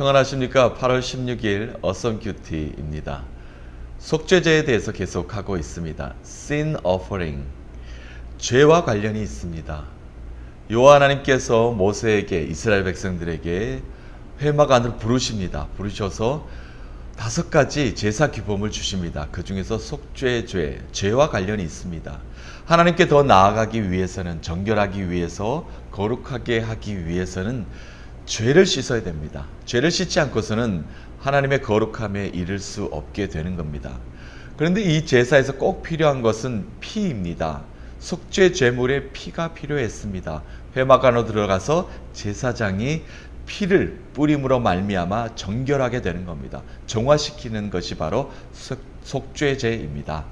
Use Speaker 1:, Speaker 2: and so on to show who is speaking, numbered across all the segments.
Speaker 1: 평안하십니까? 8월 16일 어썸큐티입니다. 속죄제에 대해서 계속하고 있습니다. Sin Offering, 죄와 관련이 있습니다. 여호와 하나님께서 모세에게, 이스라엘 백성들에게 회막안을 부르십니다. 부르셔서 5가지 제사 규범을 주십니다. 그 중에서 속죄죄, 죄와 관련이 있습니다. 하나님께 더 나아가기 위해서는, 정결하기 위해서, 거룩하게 하기 위해서는 죄를 씻어야 됩니다. 죄를 씻지 않고서는 하나님의 거룩함에 이를 수 없게 되는 겁니다. 그런데 이 제사에서 꼭 필요한 것은 피입니다. 속죄 제물의 피가 필요했습니다. 회막 안으로 들어가서 제사장이 피를 뿌림으로 말미암아 정결하게 되는 겁니다. 정화시키는 것이 바로 속죄제입니다.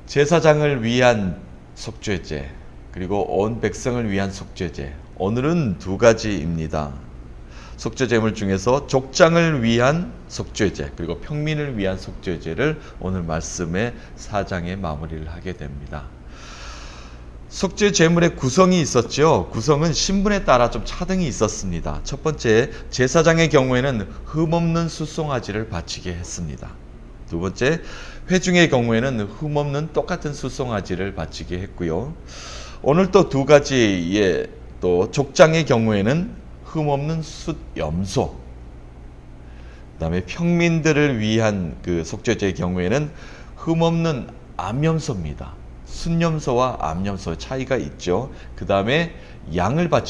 Speaker 1: 제사장을 위한 속죄제, 그리고 온 백성을 위한 속죄제. 오늘은 2가지입니다. 속죄제물 중에서 족장을 위한 속죄제, 그리고 평민을 위한 속죄제를 오늘 말씀의 4장에 마무리를 하게 됩니다. 속죄 제물의 구성이 있었죠. 구성은 신분에 따라 좀 차등이 있었습니다. 첫 번째, 제사장의 경우에는 흠없는 수송아지를 바치게 했습니다. 두 번째, 회중의 경우에는 흠없는 똑같은 수송아지를 바치게 했고요. 오늘 또 2가지의 또 족장의 경우에는 흠없는 숫염소, 그 다음에 평민들을 위한 그 속죄제의 경우에는 흠없는 암염소입니다. 순염소와 암염소의 차이가 있죠. 그 다음에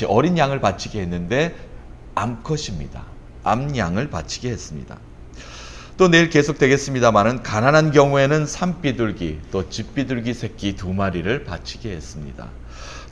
Speaker 1: 어린 양을 바치게 했는데 암컷입니다. 암양을 바치게 했습니다. 또 내일 계속되겠습니다만은 가난한 경우에는 산비둘기, 또 집비둘기 새끼 2마리를 바치게 했습니다.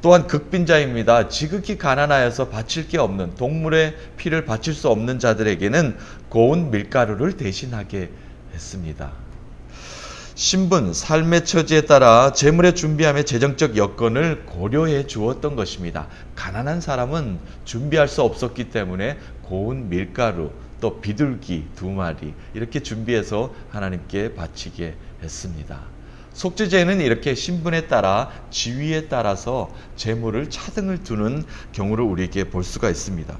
Speaker 1: 또한 극빈자입니다. 지극히 가난하여서 바칠 게 없는, 동물의 피를 바칠 수 없는 자들에게는 고운 밀가루를 대신하게 했습니다. 신분, 삶의 처지에 따라 제물의 준비함의 재정적 여건을 고려해 주었던 것입니다. 가난한 사람은 준비할 수 없었기 때문에 고운 밀가루, 또 비둘기 2마리 이렇게 준비해서 하나님께 바치게 했습니다. 속죄제는 이렇게 신분에 따라, 지위에 따라서 제물을 차등을 두는 경우를 우리에게 볼 수가 있습니다.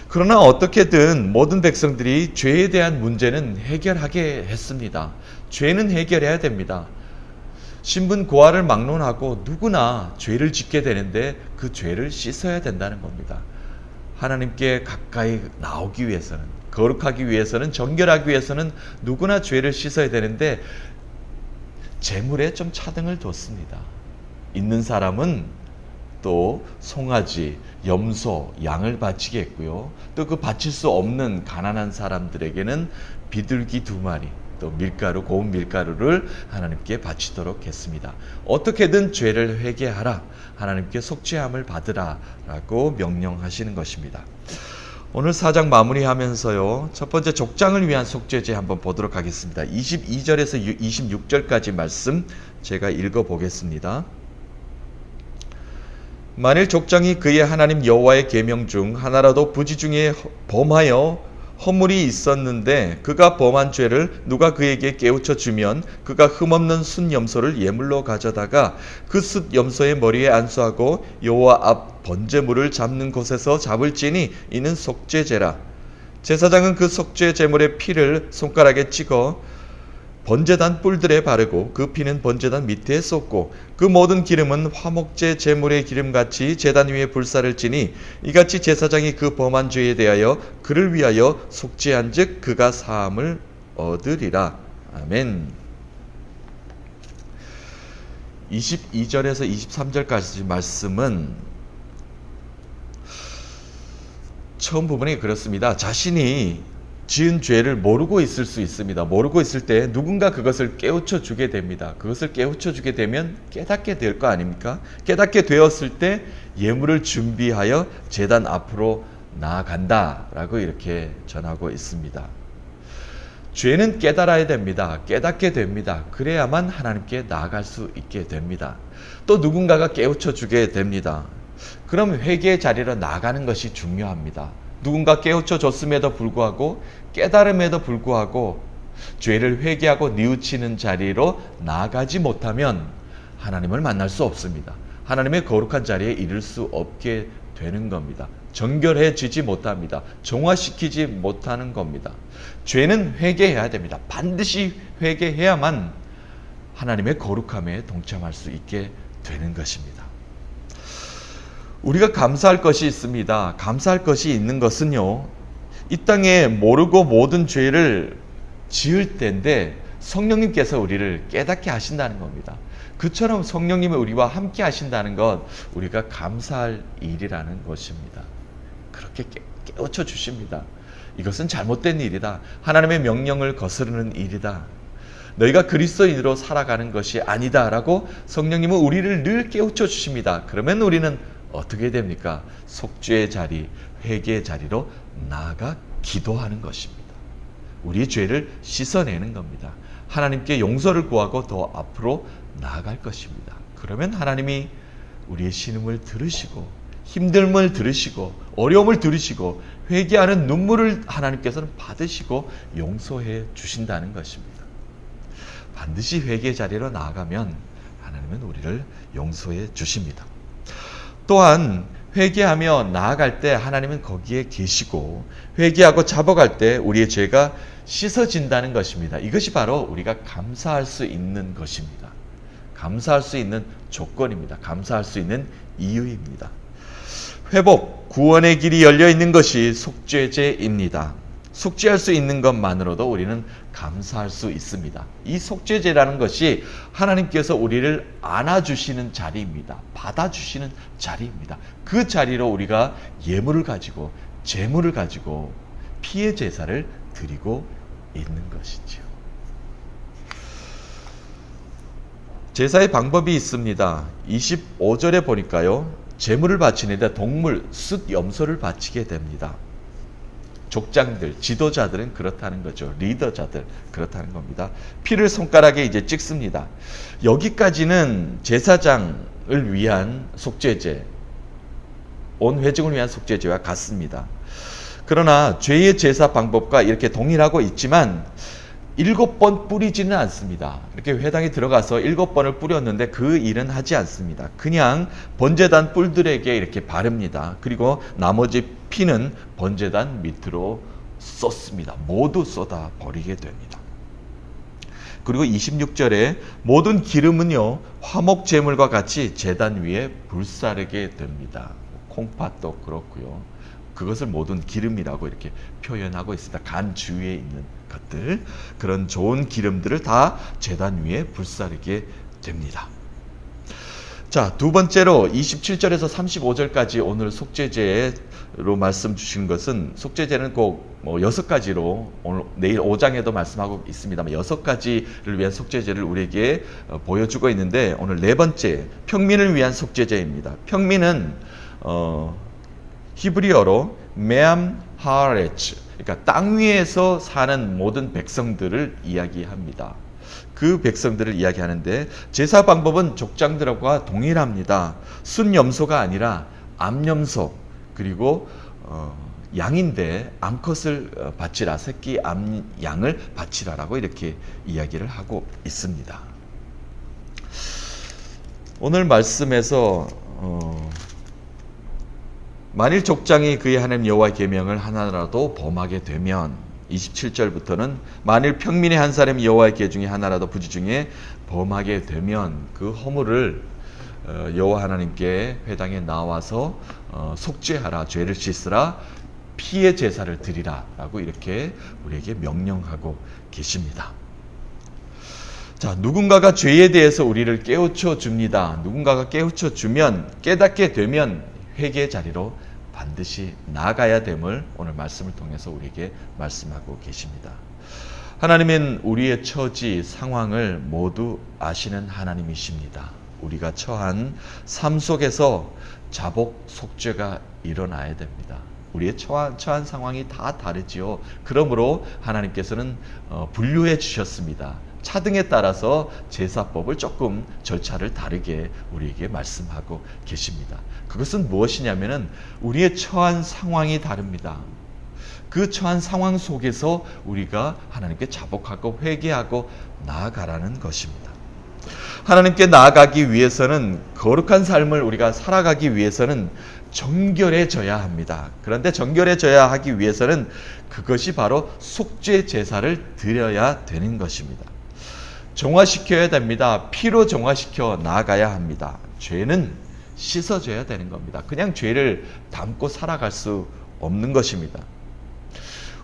Speaker 1: 그러나 어떻게든 모든 백성들이 죄에 대한 문제는 해결하게 했습니다. 죄는 해결해야 됩니다. 신분 고하를 막론하고 누구나 죄를 짓게 되는데 그 죄를 씻어야 된다는 겁니다. 하나님께 가까이 나오기 위해서는, 거룩하기 위해서는, 정결하기 위해서는 누구나 죄를 씻어야 되는데 제물에 좀 차등을 뒀습니다. 있는 사람은 또 송아지, 염소, 양을 바치게 했고요. 또 그 바칠 수 없는 가난한 사람들에게는 비둘기 2마리, 또 밀가루, 고운 밀가루를 하나님께 바치도록 했습니다. 어떻게든 죄를 회개하라, 하나님께 속죄함을 받으라 라고 명령하시는 것입니다. 오늘 4장 마무리하면서요, 첫 번째 족장을 위한 속죄제 한번 보도록 하겠습니다. 22절에서 26절까지 말씀 제가 읽어보겠습니다. 만일 족장이 그의 하나님 여호와의 계명 중 하나라도 부지 중에 범하여 허물이 있었는데 그가 범한 죄를 누가 그에게 깨우쳐 주면 그가 흠없는 순염소를 예물로 가져다가 그 숫염소의 머리에 안수하고 여호와 앞 번제물을 잡는 곳에서 잡을지니 이는 속죄제라. 제사장은 그 속죄 제물의 피를 손가락에 찍어 번제단 뿔들에 바르고 그 피는 번제단 밑에 쏟고 그 모든 기름은 화목제 제물의 기름같이 제단 위에 불사를 지니 이같이 제사장이 그 범한 죄에 대하여 그를 위하여 속죄한즉 그가 사함을 얻으리라. 아멘. 22절에서 23절까지 말씀은 처음 부분이 그렇습니다. 자신이 지은 죄를 모르고 있을 수 있습니다. 모르고 있을 때 누군가 그것을 깨우쳐 주게 됩니다. 그것을 깨우쳐 주게 되면 깨닫게 될 거 아닙니까? 깨닫게 되었을 때 예물을 준비하여 제단 앞으로 나아간다 라고 이렇게 전하고 있습니다. 죄는 깨달아야 됩니다. 깨닫게 됩니다. 그래야만 하나님께 나아갈 수 있게 됩니다. 또 누군가가 깨우쳐 주게 됩니다. 그럼 회개의 자리로 나가는 것이 중요합니다. 누군가 깨우쳐 줬음에도 불구하고, 깨달음에도 불구하고 죄를 회개하고 뉘우치는 자리로 나아가지 못하면 하나님을 만날 수 없습니다. 하나님의 거룩한 자리에 이를 수 없게 되는 겁니다. 정결해지지 못합니다. 정화시키지 못하는 겁니다. 죄는 회개해야 됩니다. 반드시 회개해야만 하나님의 거룩함에 동참할 수 있게 되는 것입니다. 우리가 감사할 것이 있습니다. 감사할 것이 있는 것은요, 이 땅에 모르고 모든 죄를 지을 때인데 성령님께서 우리를 깨닫게 하신다는 겁니다. 그처럼 성령님이 우리와 함께 하신다는 것, 우리가 감사할 일이라는 것입니다. 그렇게 깨우쳐 주십니다. 이것은 잘못된 일이다. 하나님의 명령을 거스르는 일이다. 너희가 그리스도인으로 살아가는 것이 아니다 라고 성령님은 우리를 늘 깨우쳐 주십니다. 그러면 우리는 어떻게 됩니까? 속죄의 자리, 회개의 자리로 나아가 기도하는 것입니다. 우리의 죄를 씻어내는 겁니다. 하나님께 용서를 구하고 더 앞으로 나아갈 것입니다. 그러면 하나님이 우리의 신음을 들으시고 힘듦을 들으시고 어려움을 들으시고 회개하는 눈물을 하나님께서는 받으시고 용서해 주신다는 것입니다. 반드시 회개의 자리로 나아가면 하나님은 우리를 용서해 주십니다. 또한 회개하며 나아갈 때 하나님은 거기에 계시고 회개하고 잡아갈 때 우리의 죄가 씻어진다는 것입니다. 이것이 바로 우리가 감사할 수 있는 것입니다. 감사할 수 있는 조건입니다. 감사할 수 있는 이유입니다. 회복, 구원의 길이 열려 있는 것이 속죄제입니다. 속죄할 수 있는 것만으로도 우리는 감사할 수 있습니다. 이 속죄제라는 것이 하나님께서 우리를 안아주시는 자리입니다. 받아주시는 자리입니다. 그 자리로 우리가 예물을 가지고 제물을 가지고 피의 제사를 드리고 있는 것이죠. 제사의 방법이 있습니다. 25절에 보니까요, 제물을 바치는데 동물, 숫 염소를 바치게 됩니다. 족장들, 지도자들은 그렇다는 거죠. 리더자들 그렇다는 겁니다. 피를 손가락에 이제 찍습니다. 여기까지는 제사장을 위한 속죄제, 온 회중을 위한 속죄제와 같습니다. 그러나 죄의 제사 방법과 이렇게 동일하고 있지만 7번 뿌리지는 않습니다. 이렇게 회당에 들어가서 7번을 뿌렸는데 그 일은 하지 않습니다. 그냥 번제단 뿔들에게 이렇게 바릅니다. 그리고 나머지 피는 번제단 밑으로 쏟습니다. 모두 쏟아 버리게 됩니다. 그리고 26절에 모든 기름은요, 화목 제물과 같이 제단 위에 불사르게 됩니다. 콩팥도 그렇고요. 그것을 모든 기름이라고 이렇게 표현하고 있습니다. 간 주위에 있는 것들, 그런 좋은 기름들을 다 제단 위에 불사르게 됩니다. 자, 두 번째로 27절에서 35절까지 오늘 속죄제로 말씀 주신 것은, 속죄제는 꼭 6가지로 오늘 내일 5장에도 말씀하고 있습니다만 6가지를 위한 속죄제를 우리에게 보여주고 있는데, 오늘 네 번째 평민을 위한 속죄제입니다. 평민은 히브리어로 메암 하레츠, 그러니까 땅 위에서 사는 모든 백성들을 이야기합니다. 그 백성들을 이야기하는데 제사 방법은 족장들과 동일합니다. 순염소가 아니라 암염소, 그리고 양인데 암컷을 바치라, 새끼 암양을 바치라라고 이렇게 이야기를 하고 있습니다. 오늘 말씀에서 만일 족장이 그의 하나님 여호와의 계명을 하나라도 범하게 되면, 27절부터는 만일 평민의 한 사람이 여호와의 계 중에 하나라도 부지 중에 범하게 되면 그 허물을 여호와 하나님께 회당에 나와서 속죄하라, 죄를 씻으라, 피의 제사를 드리라 라고 이렇게 우리에게 명령하고 계십니다. 자, 누군가가 죄에 대해서 우리를 깨우쳐 줍니다. 누군가가 깨우쳐 주면, 깨닫게 되면 회개의 자리로 반드시 나아가야 됨을 오늘 말씀을 통해서 우리에게 말씀하고 계십니다. 하나님은 우리의 처지, 상황을 모두 아시는 하나님이십니다. 우리가 처한 삶 속에서 자복, 속죄가 일어나야 됩니다. 우리의 처한 상황이 다 다르지요. 그러므로 하나님께서는 분류해 주셨습니다. 차등에 따라서 제사법을 조금 절차를 다르게 우리에게 말씀하고 계십니다. 그것은 무엇이냐면은 우리의 처한 상황이 다릅니다. 그 처한 상황 속에서 우리가 하나님께 자복하고 회개하고 나아가라는 것입니다. 하나님께 나아가기 위해서는, 거룩한 삶을 우리가 살아가기 위해서는 정결해져야 합니다. 그런데 정결해져야 하기 위해서는 그것이 바로 속죄 제사를 드려야 되는 것입니다. 정화시켜야 됩니다. 피로 정화시켜 나아가야 합니다. 죄는 씻어져야 되는 겁니다. 그냥 죄를 담고 살아갈 수 없는 것입니다.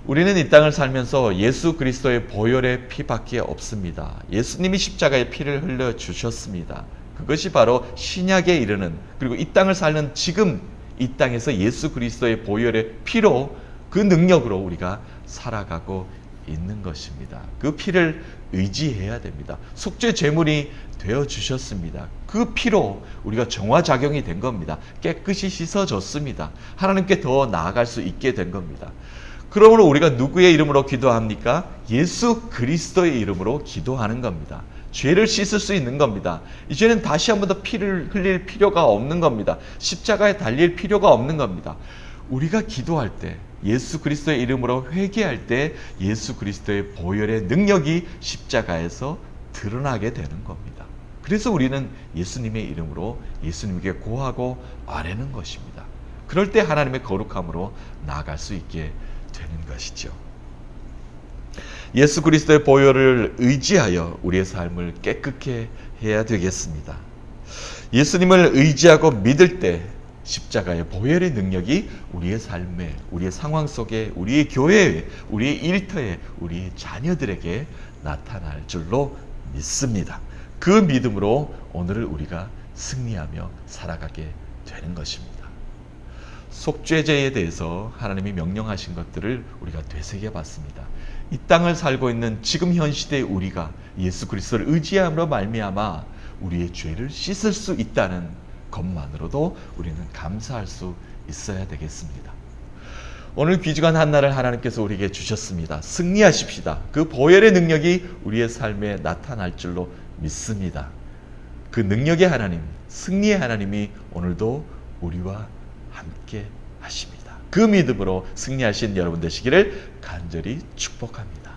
Speaker 1: 우리는 이 땅을 살면서 예수 그리스도의 보혈의 피밖에 없습니다. 예수님이 십자가의 피를 흘려주셨습니다. 그것이 바로 신약에 이르는, 그리고 이 땅을 사는 지금 이 땅에서 예수 그리스도의 보혈의 피로, 그 능력으로 우리가 살아가고 있는 것입니다. 그 피를 의지해야 됩니다. 속죄 제물이 되어주셨습니다. 그 피로 우리가 정화작용이 된 겁니다. 깨끗이 씻어졌습니다. 하나님께 더 나아갈 수 있게 된 겁니다. 그러므로 우리가 누구의 이름으로 기도합니까? 예수 그리스도의 이름으로 기도하는 겁니다. 죄를 씻을 수 있는 겁니다. 이제는 다시 한 번 더 피를 흘릴 필요가 없는 겁니다. 십자가에 달릴 필요가 없는 겁니다. 우리가 기도할 때, 예수 그리스도의 이름으로 회개할 때 예수 그리스도의 보혈의 능력이 십자가에서 드러나게 되는 겁니다. 그래서 우리는 예수님의 이름으로 예수님께 고하고 아뢰는 것입니다. 그럴 때 하나님의 거룩함으로 나아갈 수 있게 되는 것이죠. 예수 그리스도의 보혈을 의지하여 우리의 삶을 깨끗게 해야 되겠습니다. 예수님을 의지하고 믿을 때 십자가의 보혈의 능력이 우리의 삶에, 우리의 상황 속에, 우리의 교회에, 우리의 일터에, 우리의 자녀들에게 나타날 줄로 믿습니다. 그 믿음으로 오늘을 우리가 승리하며 살아가게 되는 것입니다. 속죄제에 대해서 하나님이 명령하신 것들을 우리가 되새겨 봤습니다. 이 땅을 살고 있는 지금 현 시대의 우리가 예수 그리스도를 의지함으로 말미암아 우리의 죄를 씻을 수 있다는 것만으로도 우리는 감사할 수 있어야 되겠습니다. 오늘 귀중한 한 날을 하나님께서 우리에게 주셨습니다. 승리하십시다. 그 보혈의 능력이 우리의 삶에 나타날 줄로 믿습니다. 그 능력의 하나님, 승리의 하나님이 오늘도 우리와 함께 하십니다. 그 믿음으로 승리하신 여러분 되시기를 간절히 축복합니다.